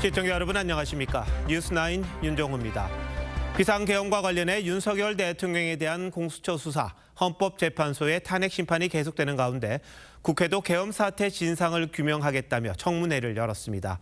시청자 여러분 안녕하십니까? 뉴스9 윤정호입니다. 비상계엄과 관련해 윤석열 대통령에 대한 공수처 수사, 헌법재판소의 탄핵 심판이 계속되는 가운데 국회도 계엄 사태 진상을 규명하겠다며 청문회를 열었습니다.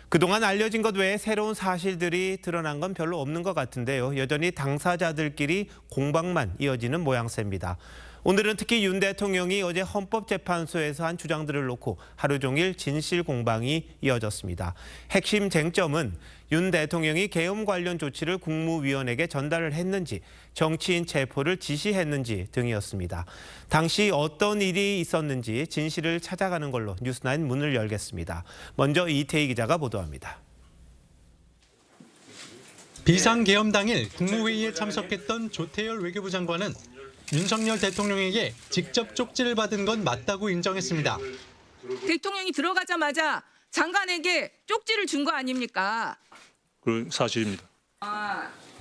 그동안 알려진 것 외에 새로운 사실들이 드러난 건 별로 없는 것 같은데요. 여전히 당사자들끼리 공방만 이어지는 모양새입니다. 오늘은 특히 윤 대통령이 어제 헌법재판소에서 한 주장들을 놓고 하루 종일 진실 공방이 이어졌습니다. 핵심 쟁점은 윤 대통령이 계엄 관련 조치를 국무위원에게 전달을 했는지, 정치인 체포를 지시했는지 등이었습니다. 당시 어떤 일이 있었는지 진실을 찾아가는 걸로 뉴스9 문을 열겠습니다. 먼저 이태희 기자가 보도합니다. 비상계엄 당일 국무회의에 참석했던 조태열 외교부 장관은 윤석열 대통령에게 직접 쪽지를 받은 건 맞다고 인정했습니다. 대통령이 들어가자마자 장관에게 쪽지를 준 거 아닙니까? 그 사실입니다.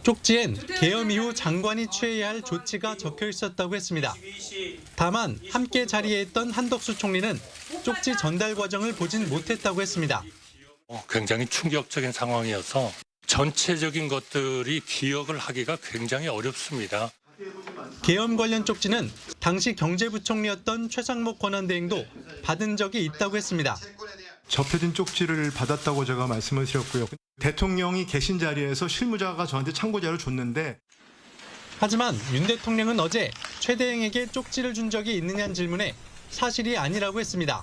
쪽지엔 계엄 이후 장관이 취해야 할 조치가 적혀 있었다고 했습니다. 다만 함께 자리에 있던 한덕수 총리는 쪽지 전달 과정을 보진 못했다고 했습니다. 굉장히 충격적인 상황이어서 전체적인 것들이 기억을 하기가 굉장히 어렵습니다. 계엄 관련 쪽지는 당시 경제부총리였던 최상목 권한대행도 받은 적이 있다고 했습니다. 접혀진 쪽지를 받았다고 제가 말씀을 드렸고요. 대통령이 계신 자리에서 실무자가 저한테 참고자를 줬는데. 하지만 윤 대통령은 어제 최 대행에게 쪽지를 준 적이 있느냐는 질문에 사실이 아니라고 했습니다.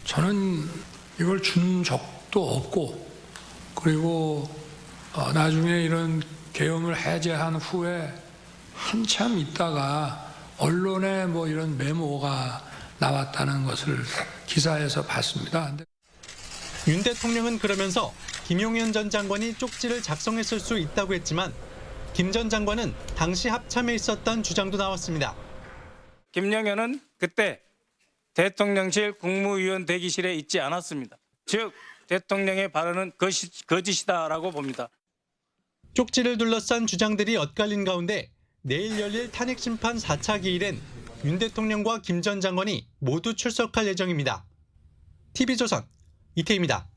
저는 이걸 준 적도 없고, 그리고 나중에 이런 계엄을 해제한 후에 한참 있다가 언론에 이런 메모가 나왔다는 것을 기사에서 봤습니다. 윤 대통령은 그러면서 김용현 전 장관이 쪽지를 작성했을 수 있다고 했지만 김 전 장관은 당시 합참에 있었던 주장도 나왔습니다. 김용현은 그때 대통령실 국무위원 대기실에 있지 않았습니다. 즉 대통령의 발언은 거짓이다라고 봅니다. 쪽지를 둘러싼 주장들이 엇갈린 가운데 내일 열릴 탄핵심판 4차 기일엔 윤 대통령과 김 전 장관이 모두 출석할 예정입니다. TV조선 이태희입니다.